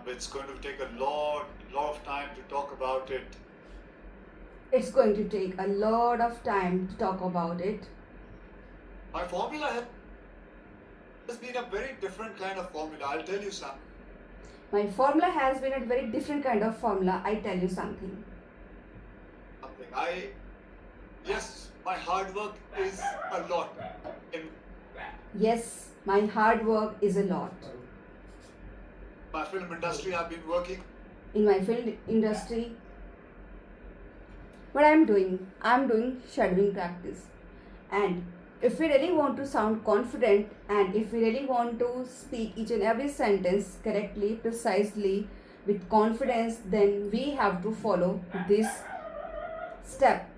It's going to take a lot of time to talk about it. It's going to take a lot of time to talk about it. My formula has been a very different kind of formula. I'll tell you something. My formula has been a very different kind of formula. I tell you something. Yes, my hard work is a lot. Yes, my hard work is a lot. My film industry, I've been working. In my film industry, what I'm doing shadowing practice. And if we really want to sound confident and if we really want to speak each and every sentence correctly, precisely, with confidence, then we have to follow this step.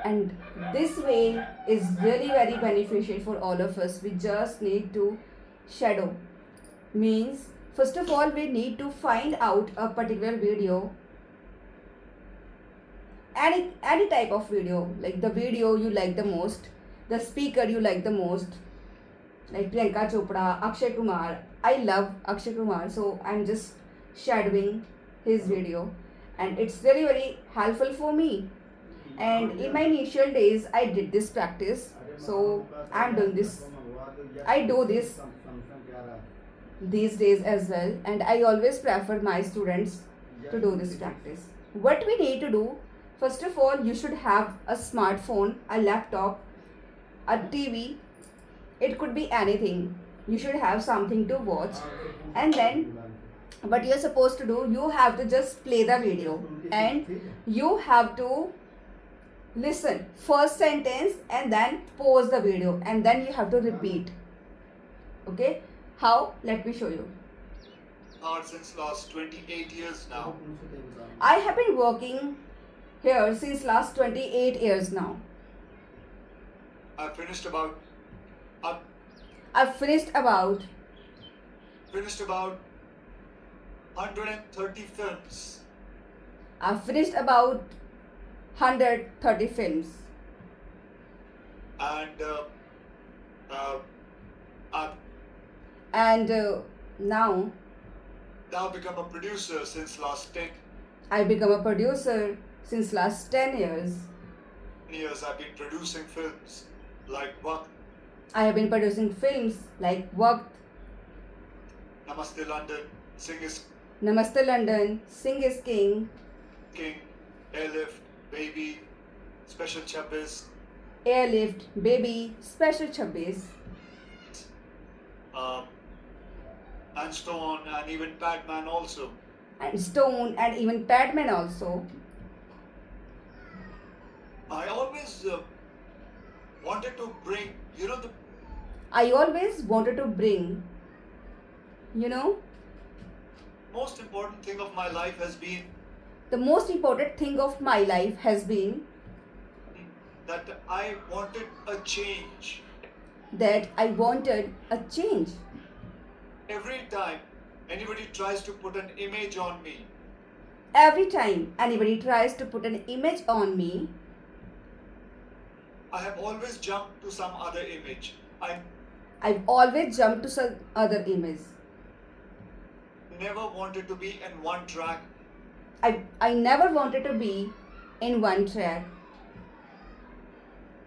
And this way is really very beneficial for all of us. We just need to shadow. Means, first of all, we need to find out a particular video, any type of video, like the video you like the most, the speaker you like the most, like Priyanka Chopra, Akshay Kumar. I love Akshay Kumar, so I'm just shadowing his video, and it's really very helpful for me. And in my initial days, I did this practice, so I'm doing this. I do this these days as well, and I always prefer my students to do this practice. What we need to do, first of all, you should have a smartphone, a laptop, a TV. It could be anything. You should have something to watch, and then what you're supposed to do, you have to just play the video and you have to listen first sentence and then pause the video and then you have to repeat. Okay, how? Let me show you. Art since last 28 years now. I have been working here since last 28 years now. I've finished about I've finished about 130 films. I've finished about 130 films. And I've And now become a producer since last 10 I become a producer since last 10 years. years. I've been producing films like Waqt, I have been producing films like Waqt, Namaste London, Sing is Namaste London, Sing is King, King, Airlift, Baby, Special Chabbis, Airlift, Baby, Special 26, and Stone, and even Padman also. and Stone, and even Padman also. I always wanted to bring, the I always wanted to bring, most important thing of my life has been the most important thing of my life has been that I wanted a change. that I wanted a change. Every time anybody tries to put an image on me, Every time anybody tries to put an image on me, I have always jumped to some other image. I've always jumped to some other image. Never wanted to be in one track. I never wanted to be in one track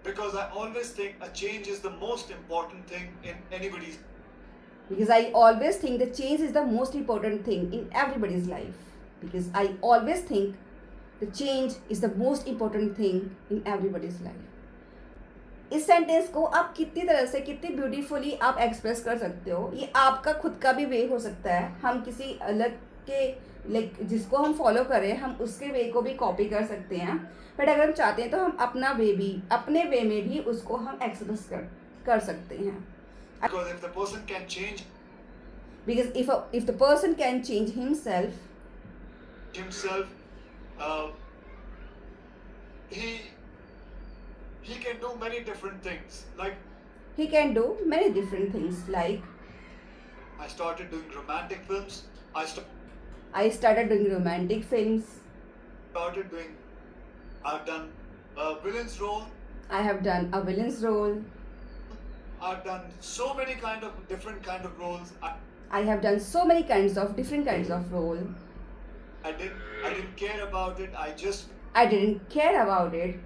Because I always think a change is the most important thing in anybody's. because I always think the change is the most important thing in everybody's life. Because I always think the change is the most important thing in everybody's life. इस sentence को आप कितनी तरह से कितनी beautifully आप express कर सकते हो. ये आपका खुद का भी वे हो सकता है. हम किसी अलग के लाइक जिसको हम फॉलो करें हम उसके वे को भी कॉपी कर सकते हैं. बट अगर हम चाहते हैं तो हम अपना वे भी अपने वे में भी उसको हम एक्सप्रेस कर सकते हैं. Because if the person can change Because if the person can change himself, he can do many different things. Like he can do many different things. Like I started doing romantic films. I started doing romantic films. I've done a villain's role. I have done a villain's role. I've done so many different kind of roles. I have done so many different kinds of role. I didn't care about it. I just I didn't care about it.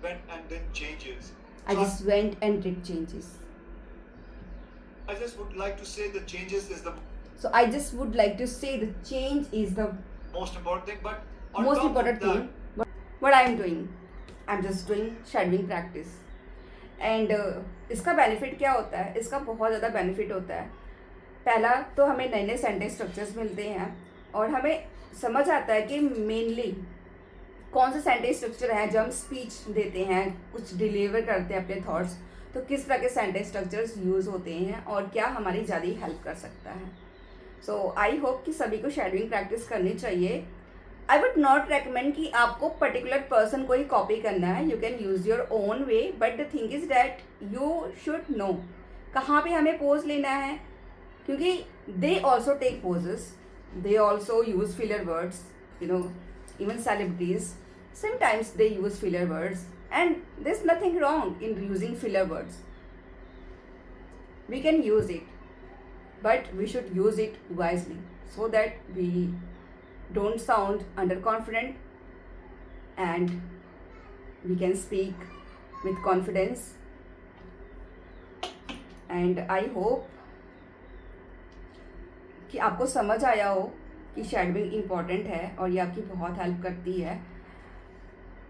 went and did changes. I So just went and did changes. I just would like to say the changes is the So I just would like to say the change is the most important thing. But on most top important of that, thing. But what I am doing, I'm just doing shadowing practice. And इसका benefit क्या होता है? इसका बहुत ज़्यादा benefit होता है. पहला तो हमें नए नए सेंटेंस स्ट्रक्चर्स मिलते हैं और हमें समझ आता है कि मेनली कौन सा सेंटेंस स्ट्रक्चर है जब हम स्पीच देते हैं, कुछ डिलीवर करते हैं अपने थॉट्स, तो किस तरह के सेंटेंस स्ट्रक्चर्स यूज़ होते हैं और क्या हमारी ज़्यादा हेल्प कर सकता है. सो आई होप कि सभी को शेडोइंग प्रैक्टिस करनी चाहिए. आई वुड नॉट रेकमेंड कि आपको पर्टिकुलर पर्सन को ही कॉपी करना है. You can use your own way, but the thing is that you should know कहाँ पे हमें पोज लेना है, क्योंकि they also take pauses, they also use filler words, you know, even celebrities sometimes they use filler words, and there's nothing wrong in using filler words. We can use it, but we should use it wisely so that we don't sound underconfident and we can speak with confidence. And I hope कि आपको समझ आया हो कि shadowing important है और ये आपकी बहुत हेल्प करती है.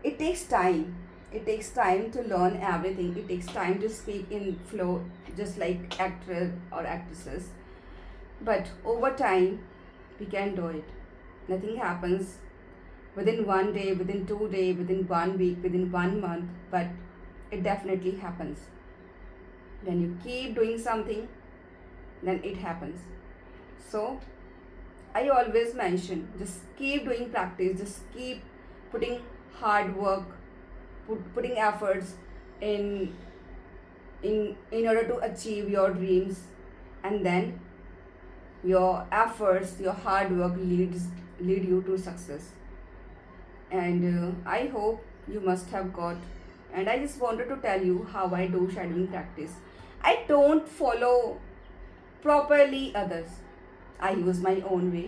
It takes time to learn everything. It takes time to speak in flow just like actor और actresses, but over time we can do it. Nothing happens within 1 day, within 2 days, within 1 week, within 1 month, but it definitely happens. When you keep doing something, then it happens. So I always mention, just keep doing practice, just keep putting hard work, putting efforts in order to achieve your dreams, and then your efforts, your hard work lead you to success. And I hope you must have got. And I just wanted to tell you how I do shadowing practice. I don't follow properly others. I use my own way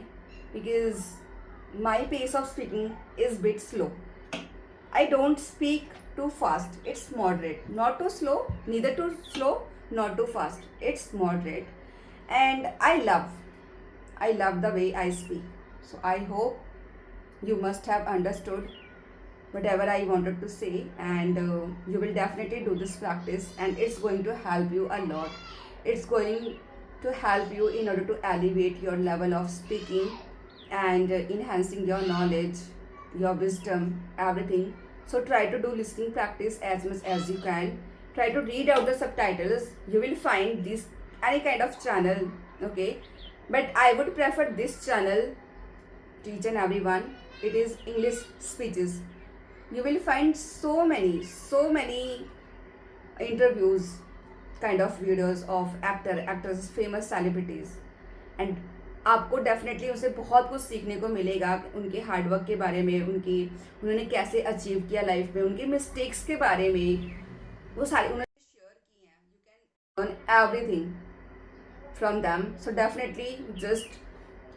because my pace of speaking is bit slow. I don't speak too fast. It's moderate. Not too slow, neither too slow, not too fast. It's moderate. And I love the way I speak. So I hope you must have understood whatever I wanted to say, and you will definitely do this practice, and it's going to help you a lot. It's going to help you in order to elevate your level of speaking and enhancing your knowledge, your wisdom, everything. So try to do listening practice as much as you can. Try to read out the subtitles. You will find this any kind of channel, okay? But I would prefer this channel to each and everyone. It is English speeches. You will find so many interviews, kind of videos of actors, famous celebrities, and आपको definitely उनसे बहुत कुछ सीखने को मिलेगा. उनके hard work के बारे में, उन्होंने कैसे अचीव किया लाइफ में, उनके मिस्टेक्स के बारे में, वो सारे उन्होंने शेयर किए हैं. You can learn everything from them. So definitely just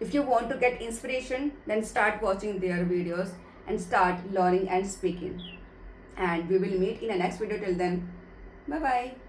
if you want to get inspiration, then start watching their videos and start learning and speaking. And we will meet in the next video. Till then, bye bye.